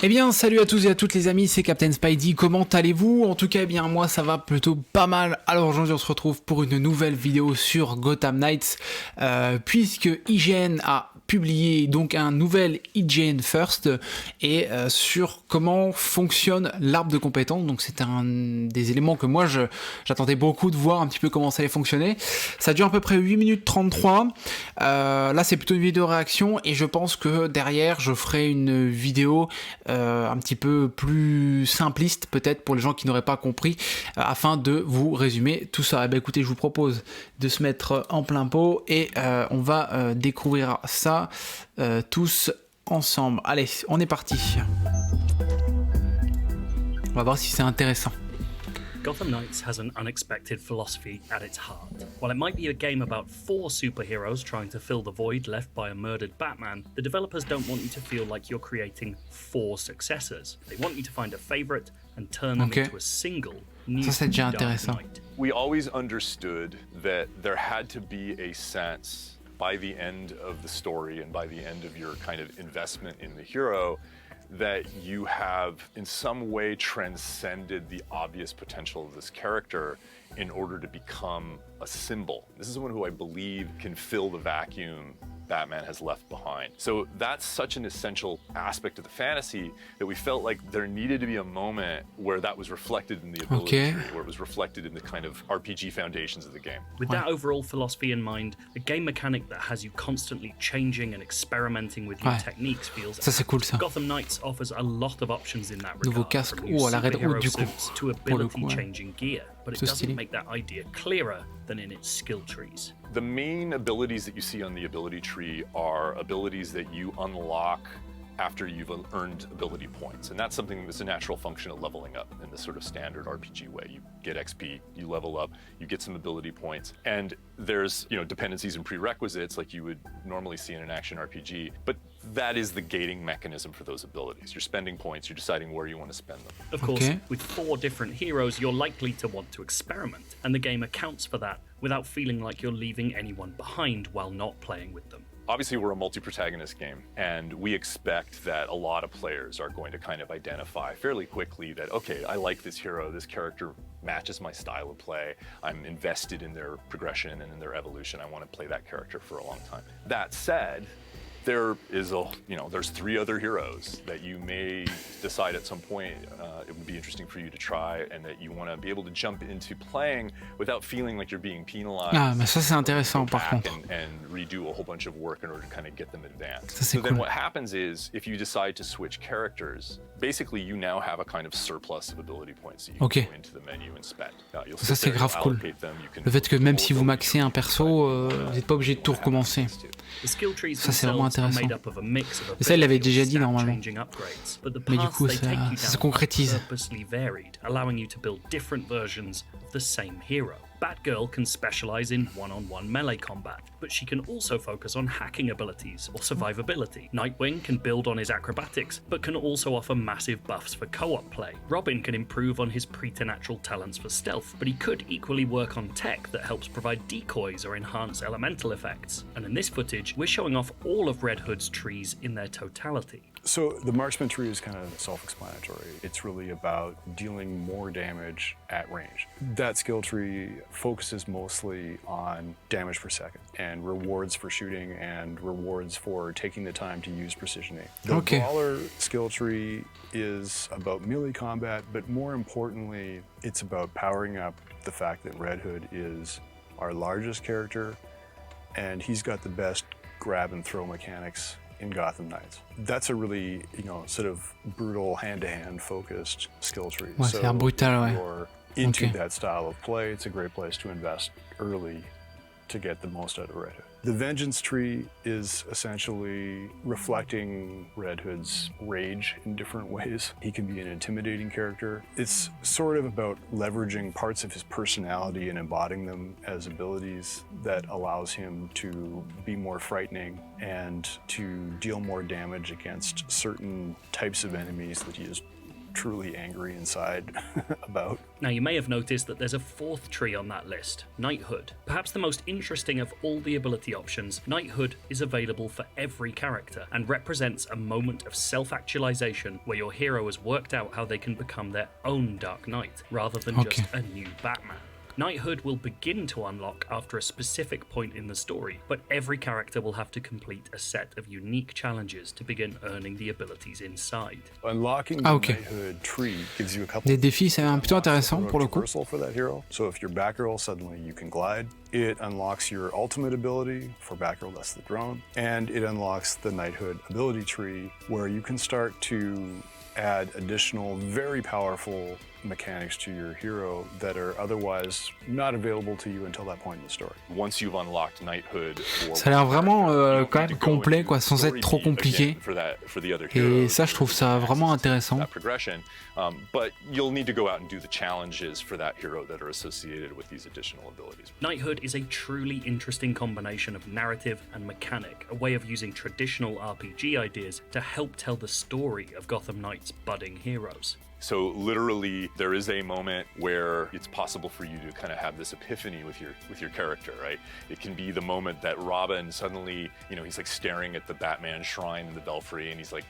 Eh bien, salut à tous et à toutes les amis, c'est Captain Spidey, comment allez-vous? En tout cas, eh bien, moi ça va plutôt pas mal. Alors aujourd'hui, on se retrouve pour une nouvelle vidéo sur Gotham Knights, puisque IGN a publié donc un nouvel IGN First et sur comment fonctionne l'arbre de compétences. Donc c'est un des éléments que moi j'attendais beaucoup de voir un petit peu comment ça allait fonctionner. Ça dure à peu près 8 minutes 33. Là c'est plutôt une vidéo réaction et je pense que derrière je ferai une vidéo un petit peu plus simpliste peut-être pour les gens qui n'auraient pas compris, afin de vous résumer tout ça. Eh bien, écoutez, je vous propose de se mettre en plein pot et on va découvrir ça tous ensemble. Allez, on est parti. On va voir si c'est intéressant. Gotham Knights has an unexpected philosophy at its heart. While it might be a game about 4 superheroes trying to fill the void left by a murdered Batman, the developers don't want you to feel like you're creating 4 successors. They want you to find a favorite and turn them into a single new Dark Knight. We always understood that there had to be a sense by the end of the story and by the end of your kind of investment in the hero that you have in some way transcended the obvious potential of this character in order to become a symbol. This is someone who I believe can fill the vacuum Batman has left behind. So that's such an essential aspect of the fantasy that we felt like there needed to be a moment where that was reflected in the ability tree, where it was reflected in the kind of RPG foundations of the game. With that overall philosophy in mind, a game mechanic that has you constantly changing and experimenting with new techniques feels ça c'est cool ça. Gotham Knights offers a lot of options in that regard. Nouveau casque ou à la Red Hood du coup. To ability changing gear, but it doesn't make that idea clearer than in its skill trees. The main abilities that you see on the ability tree are abilities that you unlock after you've earned ability points. And that's something that's a natural function of leveling up in the sort of standard RPG way. You get XP, you level up, you get some ability points. And there's, dependencies and prerequisites like you would normally see in an action RPG. But that is the gating mechanism for those abilities. You're spending points, you're deciding where you want to spend them. Of course, with 4 different heroes, you're likely to want to experiment. And the game accounts for that without feeling like you're leaving anyone behind while not playing with them. Obviously, we're a multi-protagonist game, and we expect that a lot of players are going to kind of identify fairly quickly that, okay, I like this hero, this character matches my style of play, I'm invested in their progression and in their evolution, I want to play that character for a long time. That said, there's 3 other heroes that you may decide at some point it would be interesting for you to try and that you want to be able to jump into playing without feeling like you're being penalized. Ah, mais ça c'est intéressant par contre. And redo a whole bunch of work in order to kind of get them advanced. Ça, so then what happens is if you decide to switch characters, basically you now have a kind of surplus of ability points that you can go into the menu and spend. Ça c'est grave cool. Le fait que même si vous maxez un perso, vous n'êtes pas obligé de tout recommencer. Ça c'est vraiment intéressant. Et ça il l'avait déjà dit normalement. Mais du coup ça se concrétise. Allowing you to build different versions of the same hero. Batgirl can specialize in one-on-one melee combat, but she can also focus on hacking abilities or survivability. Nightwing can build on his acrobatics, but can also offer massive buffs for co-op play. Robin can improve on his preternatural talents for stealth, but he could equally work on tech that helps provide decoys or enhance elemental effects. And in this footage, we're showing off all of Red Hood's trees in their totality. So the Marksman Tree is kind of self-explanatory. It's really about dealing more damage at range. That skill tree focuses mostly on damage per second and rewards for shooting and rewards for taking the time to use precision aim. The Brawler skill tree is about melee combat, but more importantly, it's about powering up the fact that Red Hood is our largest character and he's got the best grab and throw mechanics in Gotham Knights. That's a really, sort of brutal hand-to-hand focused skill tree. Ouais, so brutal, if you're into that style of play, it's a great place to invest early to get the most out of Red Hood. The Vengeance tree is essentially reflecting Red Hood's rage in different ways. He can be an intimidating character. It's sort of about leveraging parts of his personality and embodying them as abilities that allows him to be more frightening and to deal more damage against certain types of enemies that he is truly angry inside about. Now, you may have noticed that there's a fourth tree on that list, Knighthood. Perhaps the most interesting of all the ability options, Knighthood is available for every character and represents a moment of self-actualization where your hero has worked out how they can become their own Dark Knight, rather than just a new Batman. Knighthood will begin to unlock after a specific point in the story, but every character will have to complete a set of unique challenges to begin earning the abilities inside. Unlocking the Knighthood tree gives you a couple Des défis, c'est plutôt intéressant pour le coup. for that hero. So if you're Batgirl, suddenly you can glide. It unlocks your ultimate ability. For Batgirl, that's the drone. And it unlocks the Knighthood ability tree, where you can start to add additional, very powerful mechanics to your hero that are otherwise not available to you until that point in the story. Once you've unlocked Knighthood, ça a l'air vraiment quand même complet, quoi, sans être trop compliqué. Et ça, je trouve ça vraiment intéressant. But you'll need to go out and do the challenges for that hero that are associated with these additional abilities. Knighthood is a truly interesting combination of narrative and mechanic, a way of using traditional RPG ideas to help tell the story of Gotham Knights' budding heroes. So literally, there is a moment where it's possible for you to kind of have this epiphany with your character, right? It can be the moment that Robin suddenly, he's like staring at the Batman shrine in the Belfry, and he's like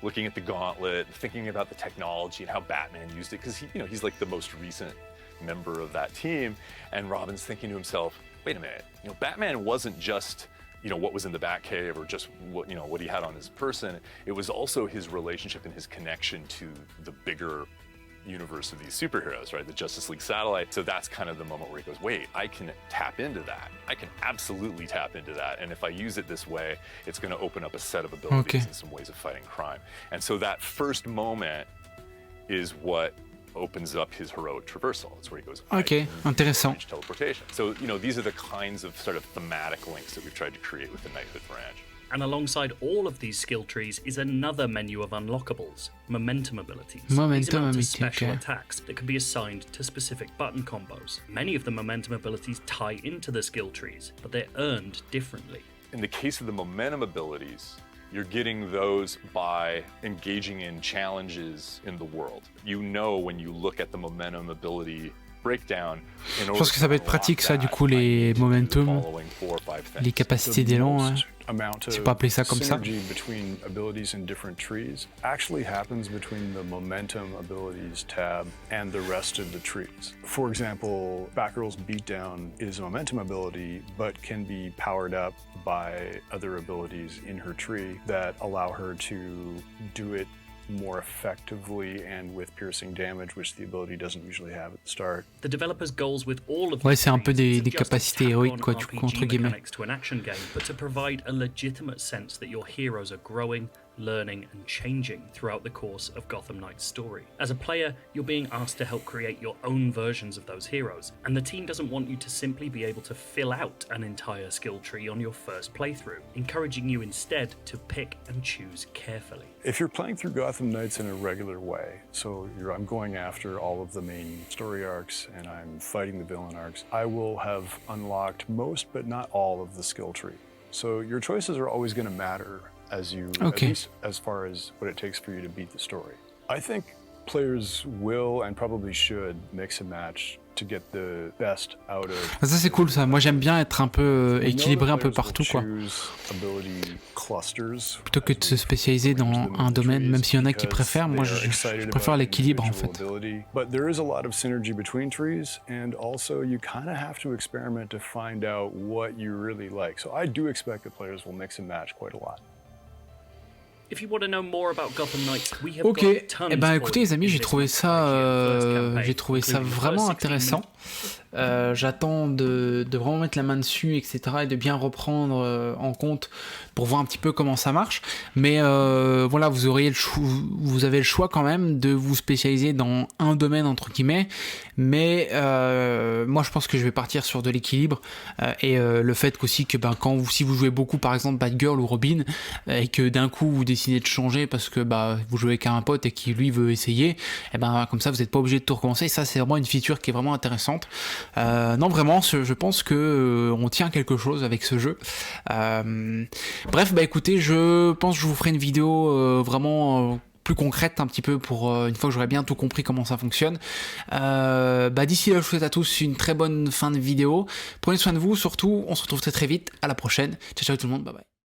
looking at the gauntlet, thinking about the technology and how Batman used it, because he's like the most recent member of that team, and Robin's thinking to himself, wait a minute, Batman wasn't just what was in the Batcave or just what he had on his person. It was also his relationship and his connection to the bigger universe of these superheroes, right? The Justice League satellite. So that's kind of the moment where he goes, wait, I can tap into that. I can absolutely tap into that. And if I use it this way, it's going to open up a set of abilities and some ways of fighting crime. And so that first moment is what opens up his heroic traversal. It's where he goes, intéressant. Teleportation. So, these are the kinds of sort of thematic links that we've tried to create with the Knighthood branch. And alongside all of these skill trees is another menu of unlockables, momentum abilities. These amount to special attacks that can be assigned to specific button combos. Many of the momentum abilities tie into the skill trees, but they're earned differently. In the case of the momentum abilities, you're getting those by engaging in challenges in the world. When you look at the momentum ability breakdown, je pense que ça va être pratique ça du coup les momentum, les capacités d'élan, si on peut appeler ça comme ça. Between abilities in different trees actually happens between the momentum abilities tab and the rest of the trees. For example, Batgirl's beatdown is a momentum ability, but can be powered up by other abilities in her tree that allow her to do it more effectively and with piercing damage, which the ability doesn't usually have at the start. The developers' goals with all of c'est un peu des capacités héroïques, quoi, du coup, entre guillemets. To an action game, but to provide a legitimate sense that your heroes are growing, learning and changing throughout the course of Gotham Knights' story. As a player, you're being asked to help create your own versions of those heroes, and the team doesn't want you to simply be able to fill out an entire skill tree on your first playthrough, encouraging you instead to pick and choose carefully. If you're playing through Gotham Knights in a regular way, so I'm going after all of the main story arcs and I'm fighting the villain arcs, I will have unlocked most but not all of the skill tree. So your choices are always going to matter as you, at least as far as what it takes for you to beat the story. I think players will and probably should mix and match to get the best out of. Ça c'est cool ça. Moi j'aime bien être un peu équilibré un peu partout quoi. Plutôt que de se spécialiser dans un domaine, même s'il y en a qui préfèrent, moi je préfère l'équilibre en fait. But there is a lot of synergy between trees, and also you kind of have to experiment to find out what you really like. So I do expect that players will mix and match quite a lot. If you want to know more about Gotham Knights, we have écoutez les amis, j'ai trouvé ça vraiment intéressant. J'attends de vraiment mettre la main dessus, etc. et de bien reprendre en compte pour voir un petit peu comment ça marche. Mais voilà, vous avez le choix quand même de vous spécialiser dans un domaine entre guillemets. Mais moi je pense que je vais partir sur de l'équilibre et le fait qu'aussi que si vous jouez beaucoup par exemple Batgirl ou Robin et que d'un coup vous décidez de changer parce que vous jouez avec un pote et qui lui veut essayer, et comme ça vous n'êtes pas obligé de tout recommencer. Ça c'est vraiment une feature qui est vraiment intéressante. Non vraiment je pense que on tient quelque chose avec ce jeu. Bref écoutez, je pense que je vous ferai une vidéo vraiment plus concrètes un petit peu pour une fois que j'aurai bien tout compris comment ça fonctionne. D'ici là, je vous souhaite à tous une très bonne fin de vidéo. Prenez soin de vous, surtout, on se retrouve très vite, à la prochaine. Ciao ciao tout le monde, bye bye.